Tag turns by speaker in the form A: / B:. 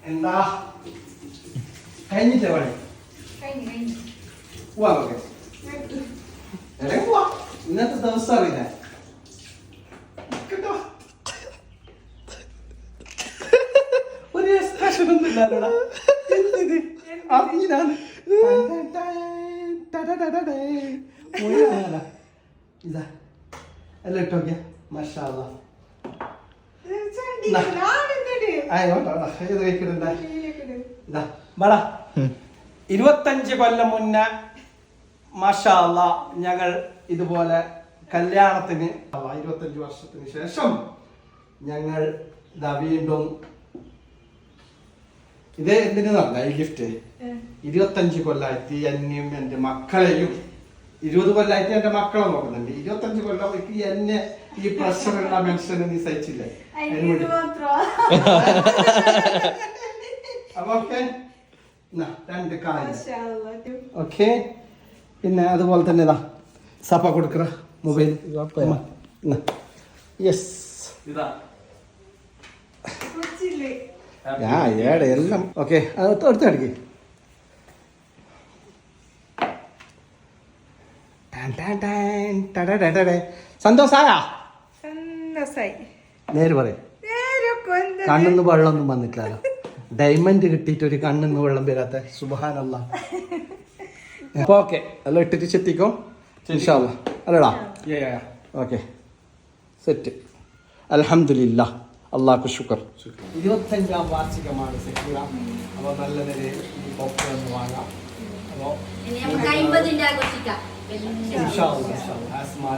A: എന്താ കഴിഞ്ഞില്ലേ പണി? പോവാ പോവാ. ഇന്നത്തെ ദിവസം അറിയില്ല ഒരു എക്സ്പ്രഷൻ ഒന്നും ഇല്ലാലോടാ. എന്തിത് അറിഞ്ഞാണ് ഇതാ എല്ലാം ഇട്ടോക്കിയ മാഷാ അല്ലാ. ഇത് കഴിക്കണ്ട. ഇതാ ബടാ 25 കൊല്ലം മുന്നേ മാഷാ അല്ലാ ഞങ്ങൾ ഇതുപോലെ കല്യാണത്തിന് 25 വർഷത്തിന് ശേഷം ഞങ്ങൾ ഇതാ വീണ്ടും ഇത് എന്തിനു നടന്ന ഈ ഗിഫ്റ്റ് 25 കൊല്ലായിട്ട് എന്നെയും എന്റെ മക്കളെയും 20 കൊല്ലായിട്ട് എന്റെ മക്കളെ നോക്കുന്നുണ്ട്. 25 കൊല്ലം എന്നെ ഈ പ്രഷറുള്ള മനുഷ്യനെ നീ സഹിച്ചില്ലേ? അപ്പൊ ഓക്കെ 2 കാര്യം ഓക്കെ. പിന്നെ അതുപോലെ തന്നെ ഇതാ സപ്പ കൊടുക്കറ മൊബൈൽ. യെസ് എല്ലാം ഓക്കെ. അടുത്ത് അടിക്ക്. സന്തോഷായ നേര് പറയും. കണ്ണിന്ന് വെള്ളമൊന്നും വന്നിട്ടില്ലല്ലോ. ഡയമണ്ട് കിട്ടിയിട്ട് ഒരു കണ്ണിന്ന് വെള്ളം വരാത്ത സുബ്ഹാനല്ലാഹ്. അപ്പൊ ഓക്കെ എല്ലാം ഇട്ടിട്ട് ചെത്തിക്കോ ഇൻഷാ അല്ലാഹ്. അല്ലടാ ഓക്കെ സെറ്റ്. അൽഹംദുലില്ലാഹ് അല്ലാഹുക്ക് ശുക്ർ. 25ാം വാർഷികമാണ് സെക്യൂറ. അപ്പോൾ നല്ല നിലയിൽ ഈ ബൊക്കെ ഒന്ന് വാങ്ങാം. അപ്പോൾ ഇൻഷാ അല്ലാഹ് ആസ്മാ